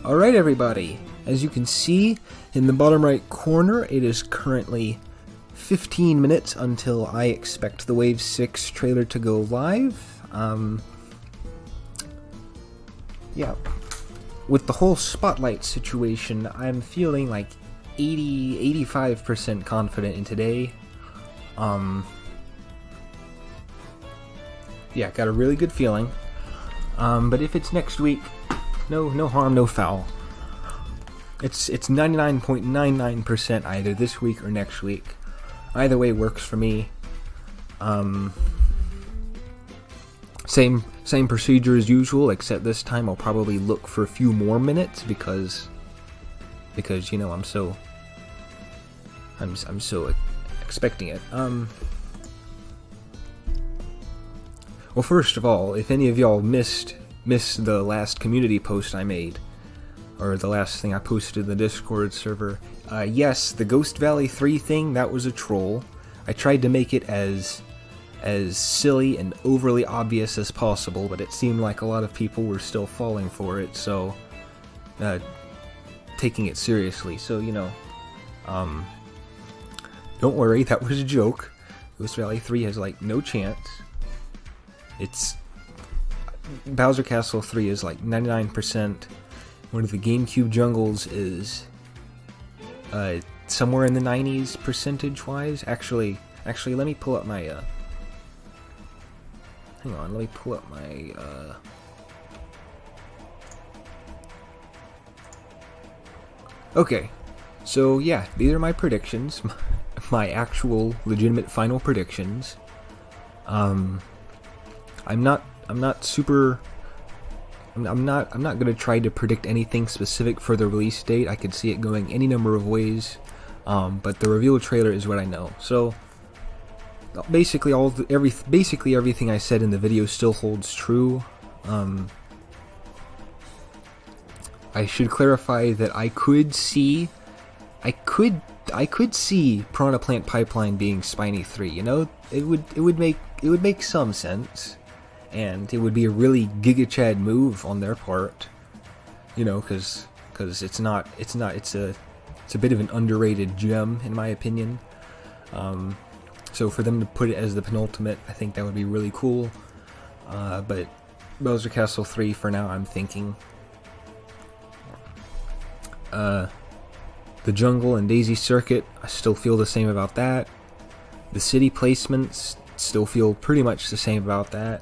Alright everybody, as you can see in the bottom right corner, it is currently 15 minutes until I expect the Wave 6 trailer to go live. Yeah, with the whole spotlight situation, I'm feeling like 85% confident in today. Yeah, got a really good feeling. But if it's next week, no harm, no foul. It's 99.99% either this week or next week. Either way works for me. Same procedure as usual, except this time I'll probably look for a few more minutes because you know I'm so expecting it. Well, first of all, if any of y'all missed the last community post I made, or the last thing I posted in the Discord server, yes, the Ghost Valley 3 thing, that was a troll. I tried to make it as silly and overly obvious as possible, but it seemed like a lot of people were still falling for it, so taking it seriously. So, you know, don't worry, that was a joke. Ghost Valley 3 has like no chance. It's Bowser Castle 3 is like 99%. One of the GameCube jungles is somewhere in the 90s percentage-wise. Actually, let me pull up my hang on, let me pull up my okay. So yeah, these are my predictions, my actual legitimate final predictions. I'm not gonna try to predict anything specific for the release date. I could see it going any number of ways, but the reveal trailer is what I know. So basically everything I said in the video still holds true. I should clarify that I could see Piranha Plant Pipeline being Spiny 3. You know, it would make some sense. And it would be a really Giga Chad move on their part, you know, because it's a bit of an underrated gem in my opinion. So for them to put it as the penultimate, I think that would be really cool. But Bowser Castle 3 for now, I'm thinking. The Jungle and Daisy Circuit, I still feel the same about that. The city placements still feel pretty much the same about that.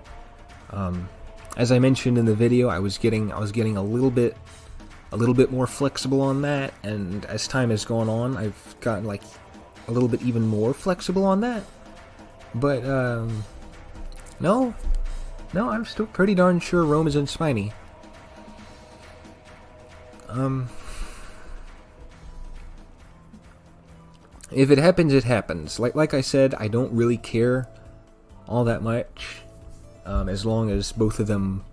As I mentioned in the video, I was getting a little bit more flexible on that, and as time has gone on, I've gotten like a little bit even more flexible on that. But no, I'm still pretty darn sure Rome is in Spiny. If it happens, it happens. Like I said, I don't really care all that much. As long as both of them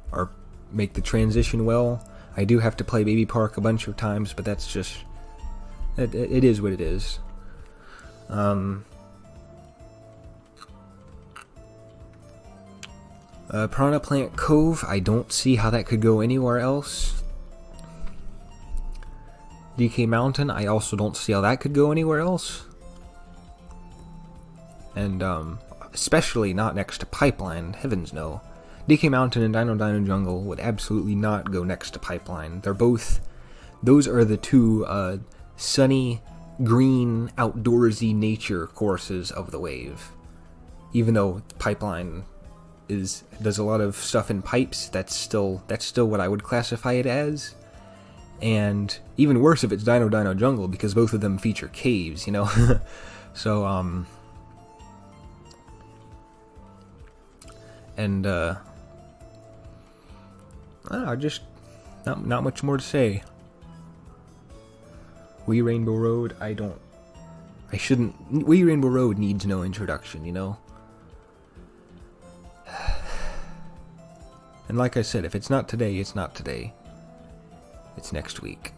make the transition well. I do have to play Baby Park a bunch of times, but that's just it is what it is. Piranha Plant Cove, I don't see how that could go anywhere else. DK Mountain, I also don't see how that could go anywhere else. And especially not next to Pipeline, heavens no. DK Mountain and Dino Jungle would absolutely not go next to Pipeline. Those are the two sunny, green, outdoorsy nature courses of the Wave. Even though Pipeline does a lot of stuff in pipes, that's still what I would classify it as. And even worse if it's Dino Jungle, because both of them feature caves, you know. So and I don't know, just not much more to say. Wee Rainbow Road, Wee Rainbow Road needs no introduction, you know? And like I said, if it's not today, it's not today. It's next week.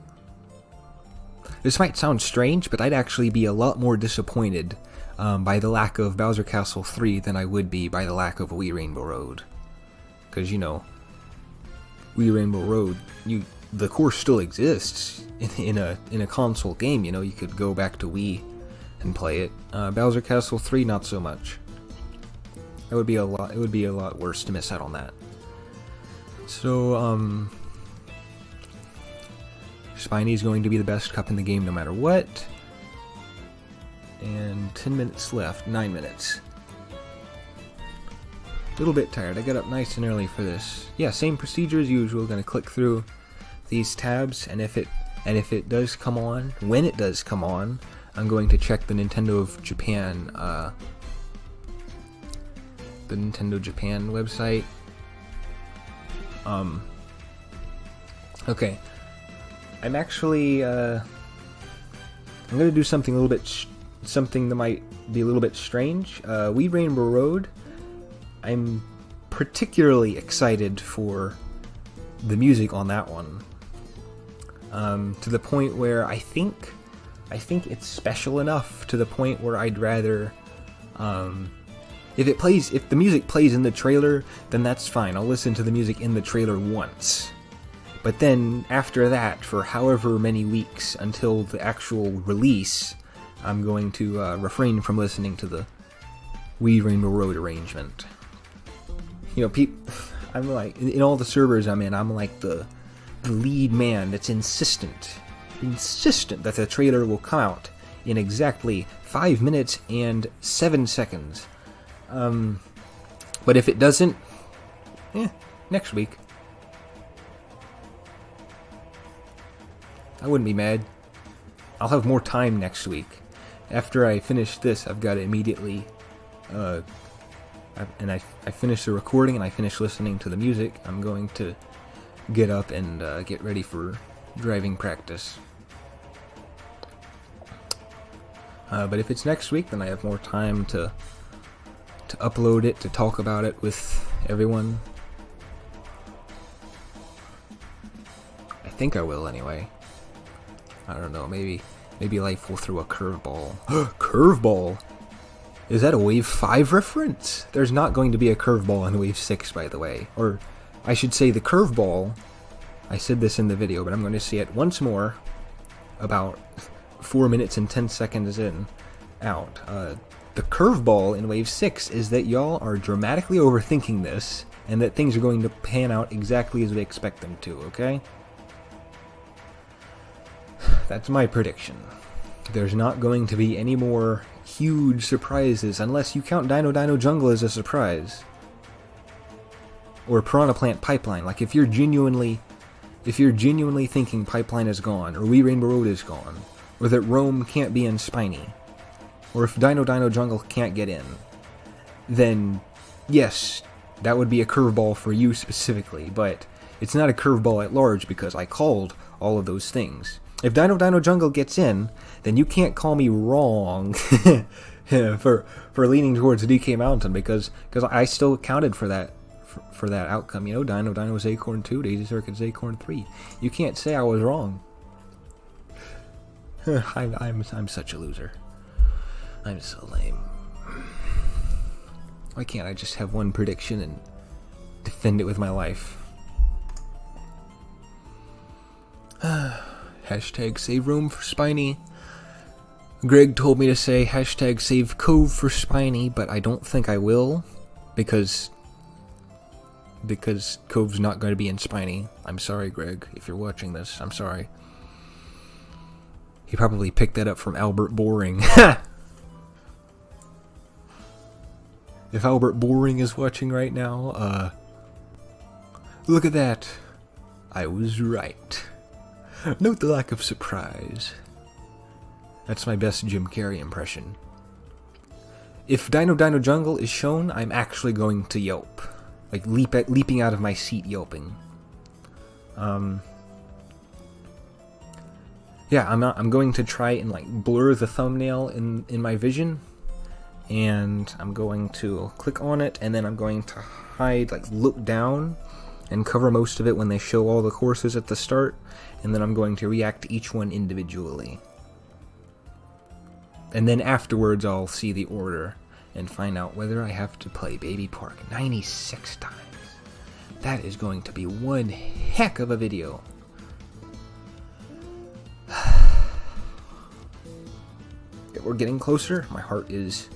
This might sound strange, but I'd actually be a lot more disappointed by the lack of Bowser Castle 3 than I would be by the lack of Wee Rainbow Road. Because, you know, Wee Rainbow Road, the course still exists in a console game. You know, you could go back to Wii and play it. Bowser Castle 3, not so much. It would be a lot worse to miss out on that. So, Spiny is going to be the best cup in the game no matter what. And 10 minutes left, 9 minutes. A little bit tired. I got up nice and early for this. Yeah, same procedure as usual. Gonna click through these tabs, and if it does come on, when it does come on, I'm going to check the Nintendo of Japan, the Nintendo Japan website. Okay. I'm actually, I'm gonna do something a little bit, something that might be a little bit strange. Wii Rainbow Road. I'm particularly excited for the music on that one. To the point where I think it's special enough to the point where I'd rather, if the music plays in the trailer, then that's fine. I'll listen to the music in the trailer once. But then after that, for however many weeks until the actual release, I'm going to refrain from listening to the Wii Rainbow Road arrangement. You know, I'm like, in all the servers I'm in, I'm like the lead man that's insistent that the trailer will come out in exactly 5 minutes and 7 seconds. But if it doesn't, next week. I wouldn't be mad. I'll have more time next week. After I finish this, I've got to immediately, I finish the recording and I finish listening to the music, I'm going to get up and get ready for driving practice. But if it's next week, then I have more time to upload it, to talk about it with everyone. I think I will anyway. I don't know, maybe life will throw a curveball. Curveball? Is that a Wave 5 reference? There's not going to be a curveball in Wave 6, by the way. Or, I should say the curveball, I said this in the video, but I'm going to say it once more, about 4 minutes and 10 seconds out. The curveball in Wave 6 is that y'all are dramatically overthinking this, and that things are going to pan out exactly as we expect them to, okay? That's my prediction. There's not going to be any more huge surprises unless you count Dino Dino Jungle as a surprise. Or Piranha Plant Pipeline. Like if you're genuinely thinking Pipeline is gone, or Wii Rainbow Road is gone, or that Rome can't be in Spiny, or if Dino Dino Jungle can't get in, then yes, that would be a curveball for you specifically, but it's not a curveball at large because I called all of those things. If Dino Dino Jungle gets in, then you can't call me wrong for leaning towards DK Mountain because I still accounted for that outcome. You know, Dino Dino's Acorn 2, Daisy Circuit's Acorn 3. You can't say I was wrong. I'm such a loser. I'm so lame. Why can't I just have one prediction and defend it with my life? Hashtag save room for Spiny. Greg told me to say hashtag save Cove for Spiny, but I don't think I will, because Cove's not going to be in Spiny. I'm sorry, Greg, if you're watching this. I'm sorry. He probably picked that up from Albert Boring. If Albert Boring is watching right now, look at that. I was right. Note the lack of surprise. That's my best Jim Carrey impression. If Dino Dino Jungle is shown, I'm actually going to yelp. Like leaping out of my seat yelping. Yeah, I'm going to try and like blur the thumbnail in my vision. And I'm going to click on it, and then I'm going to hide, like look down and cover most of it when they show all the courses at the start, and then I'm going to react to each one individually. And then afterwards I'll see the order and find out whether I have to play Baby Park 96 times. That is going to be one heck of a video. we're getting closer. My heart is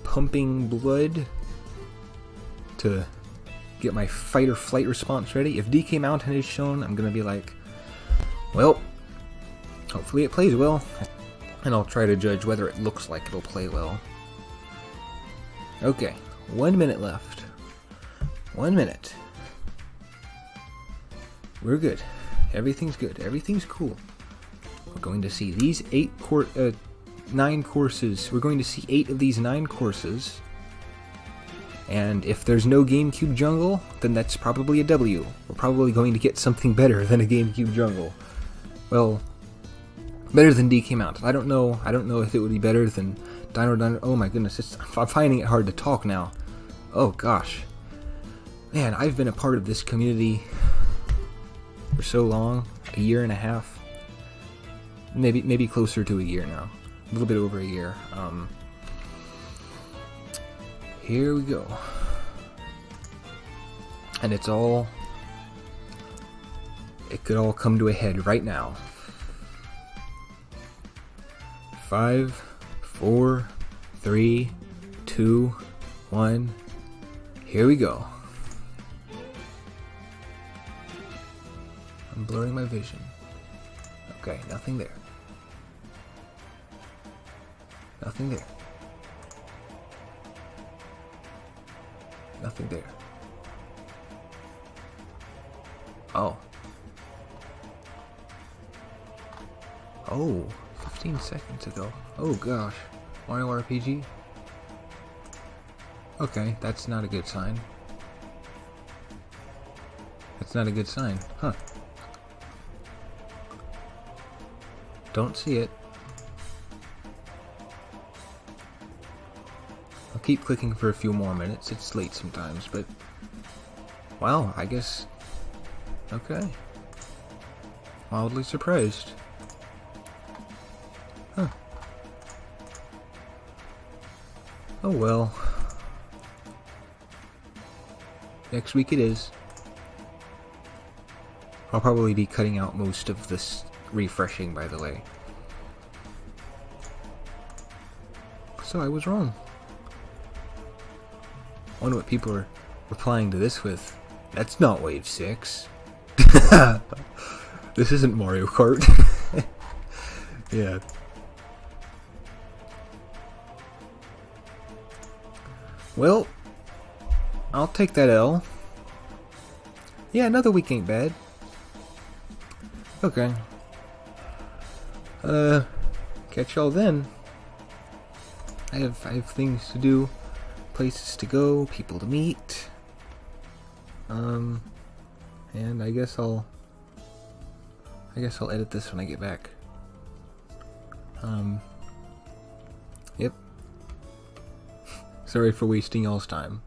pumping blood to get my fight or flight response ready. If DK Mountain is shown, I'm gonna be like, well, hopefully it plays well, and I'll try to judge whether it looks like it'll play well. Okay, 1 minute left. 1 minute. We're good. Everything's good. Everything's cool. We're going to see these 9 courses. We're going to see 8 of these 9 courses. And if there's no GameCube jungle, then that's probably a W. We're probably going to get something better than a GameCube jungle. Well, better than DK Mountain. I don't know if it would be better than Dino. Oh my goodness, I'm finding it hard to talk now. Oh gosh. Man, I've been a part of this community for so long. A year and a half. Maybe closer to a year now. A little bit over a year. Here we go. And it could all come to a head right now. 5, 4, 3, 2, 1. Here we go. I'm blurring my vision. Okay, nothing there. Nothing there. Nothing there. Oh. Oh, 15 seconds ago. Oh gosh. Mario RPG? Okay, that's not a good sign. That's not a good sign. Huh. Don't see it. I'll keep clicking for a few more minutes. It's late sometimes, but... wow, I guess... okay. Mildly surprised. Huh. Oh well. Next week it is. I'll probably be cutting out most of this refreshing, by the way. So I was wrong. I wonder what people are replying to this with. That's not Wave 6. This isn't Mario Kart. Yeah. Well, I'll take that L. Yeah, another week ain't bad. Okay. Catch y'all then. I have things to do, places to go, people to meet. And I guess I'll edit this when I get back. Yep. Sorry for wasting y'all's time.